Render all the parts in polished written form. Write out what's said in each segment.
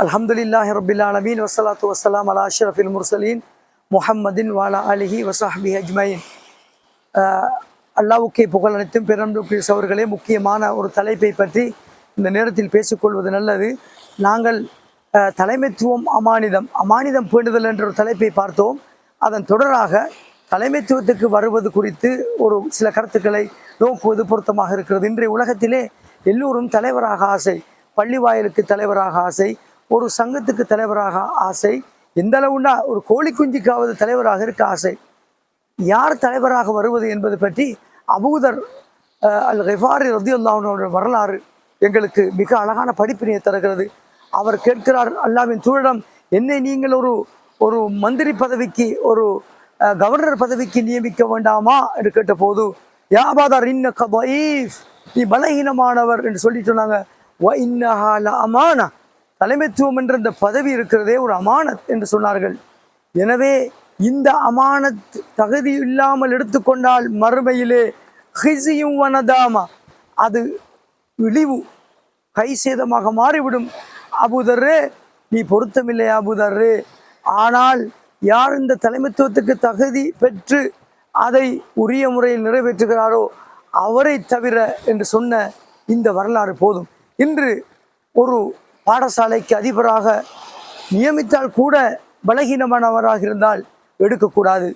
அல்ஹம்துலில்லாஹி ரப்பில் ஆலமீன் வஸ்ஸலாத்து வஸ்ஸலாம் அலா அஷ்ரஃபில் முர்சலீன் முஹம்மதின் வாலா அலிஹி வஸஹ்பிஹி அஜ்மஈன். அல்லாஹ்வுக்கே புகழ் அனைத்தும் பெரும்புக்குரிய சகோதரர்களே, முக்கியமான ஒரு தலைப்பை பற்றி இந்த நேரத்தில் பேசிக்கொள்வது நல்லது. நாங்கள் தலைமைத்துவம் அமானிதம் பேணுதல் என்ற ஒரு தலைப்பை பார்த்தோம். அதன் தொடராக தலைமைத்துவத்துக்கு வருவது குறித்து ஒரு சில கருத்துக்களை நோக்குவது பொருத்தமாக இருக்கிறது. இன்றைய உலகத்திலே எல்லோரும் தலைவராக ஆசை, பள்ளி வாயிலுக்கு தலைவராக ஆசை, ஒரு சங்கத்துக்கு தலைவராக ஆசை, எந்த அளவுனா ஒரு கோழி குஞ்சுக்காவது தலைவராக இருக்க ஆசை. யார் தலைவராக வருவது என்பது பற்றி அபூதர் அல் கிஃபாரி ரலியல்லாஹு அன்ஹு வரலாறு எங்களுக்கு மிக அழகான படிப்பினையை தருகிறது. அவர் கேட்கிறார், அல்லாஹ்வின் தூதரிடம், என்னை நீங்கள் ஒரு மந்திரி பதவிக்கு, ஒரு கவர்னர் பதவிக்கு நியமிக்க வேண்டாமா என்று கேட்டபோது, யா அபூதர் இன்னக தஈஃப், நீ பலகீனமானவர் என்று சொல்லிட்டு சொன்னாங்க. வ இன்னஹா லஅமானா, தலைமைத்துவம் என்ற இந்த பதவி இருக்கிறதே ஒரு அமானத் என்று சொன்னார்கள். எனவே இந்த அமானத் தகுதி இல்லாமல் எடுத்துக்கொண்டால் மறுமையிலே ஹிஸியும் வனதாமா, அது இழிவு, கை சேதமாக மாறிவிடும். அபூதர்ரே, நீ பொருத்தமில்லை அபூதர்ரே. ஆனால் யார் இந்த தலைமைத்துவத்துக்கு தகுதி பெற்று அதை உரிய முறையில் நிறைவேற்றுகிறாரோ அவரை தவிர என்று சொன்ன இந்த வரலாறு போதும். இன்று ஒரு பாடசாலைக்கு அதிபராக நியமித்தால் கூட பலகீனமானவராக இருந்தால் எடுக்கக்கூடாது.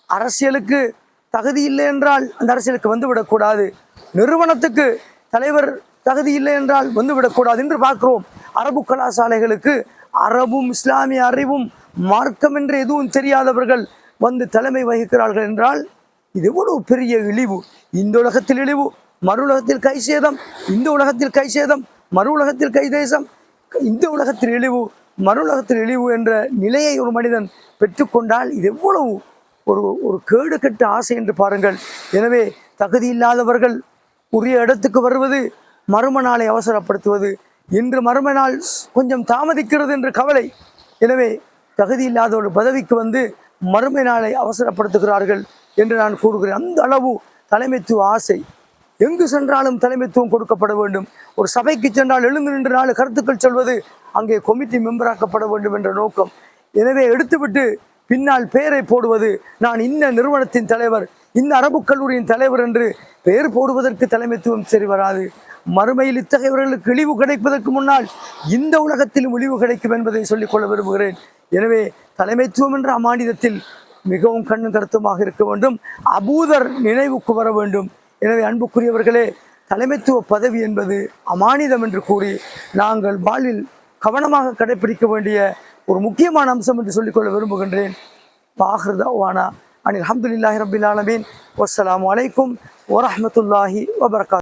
அரசியலுக்கு தகுதி இல்லை என்றால் அந்த அரசியலுக்கு வந்துவிடக்கூடாது. நிறுவனத்துக்கு தலைவர் தகுதி இல்லை என்றால் வந்துவிடக்கூடாது என்று பார்க்கிறோம். அரபு கலாசாலைகளுக்கு அரபும் இஸ்லாமிய அறிவும் மார்க்கம் என்று எதுவும் தெரியாதவர்கள் வந்து தலைமை வகிக்கிறார்கள் என்றால் இது எவ்வளவு பெரிய இழிவு. இந்த உலகத்தில் இழிவு, மறு உலகத்தில் கை சேதம், இந்த உலகத்தில் கை சேதம், மறு உலகத்தில் கை தேசம், இந்த உலகத்தில் இழிவு, மறு உலகத்தில் இழிவு என்ற நிலையை ஒரு மனிதன் பெற்றுக்கொண்டால் இது எவ்வளவு ஒரு கேடு கெட்ட ஆசை என்று பாருங்கள். எனவே தகுதி இல்லாதவர்கள் உரிய இடத்துக்கு வருவது, மறும நாளை அவசரப்படுத்துவது. இன்று மறும நாள் கொஞ்சம் தாமதிக்கிறது என்று கவலை. எனவே தகுதி இல்லாத ஒரு பதவிக்கு வந்து மறுமை நாளை அவசரப்படுத்துகிறார்கள் என்று நான் கூறுகிறேன். அந்த அளவு தலைமைத்துவ ஆசை. எங்கு சென்றாலும் தலைமைத்துவம் கொடுக்கப்பட வேண்டும். ஒரு சபைக்கு சென்றால் எழுந்து நின்று 4 கருத்துக்கள் சொல்வது, அங்கே கொமிட்டி மெம்பராக்கப்பட வேண்டும் என்ற நோக்கம். எனவே எடுத்துவிட்டு பின்னால் பெயரை போடுவது, நான் இந்த நிறுவனத்தின் தலைவர், இந்த அரபு கல்லூரியின் தலைவர் என்று பெயர் போடுவதற்கு தலைமைத்துவம் சரி வராது. மறுமையில் இத்தகையவர்களுக்கு இழிவு கிடைப்பதற்கு முன்னால் இந்த உலகத்திலும் இழிவு கிடைக்கும் என்பதை சொல்லிக்கொள்ள விரும்புகிறேன். எனவே தலைமைத்துவம் என்ற அமானிதத்தில் மிகவும் கண்ணும் கருத்துமாக இருக்க வேண்டும். அபூதர் நினைவுக்கு வர வேண்டும். எனவே அன்புக்குரியவர்களே, தலைமைத்துவ பதவி என்பது அமானிதம் என்று கூறி நாங்கள் வாழ்வில் கவனமாக கடைபிடிக்க வேண்டிய ஒரு முக்கியமான அம்சம் என்று சொல்லிக்கொள்ள விரும்புகின்றேன். ஆகிர் தஅவானா அனில் ஹம்துலில்லாஹி ரப்பில் ஆலமீன். வஸ்ஸலாமு அலைக்கும் வரஹ்மத்துல்லாஹி வபரகாத்துஹு.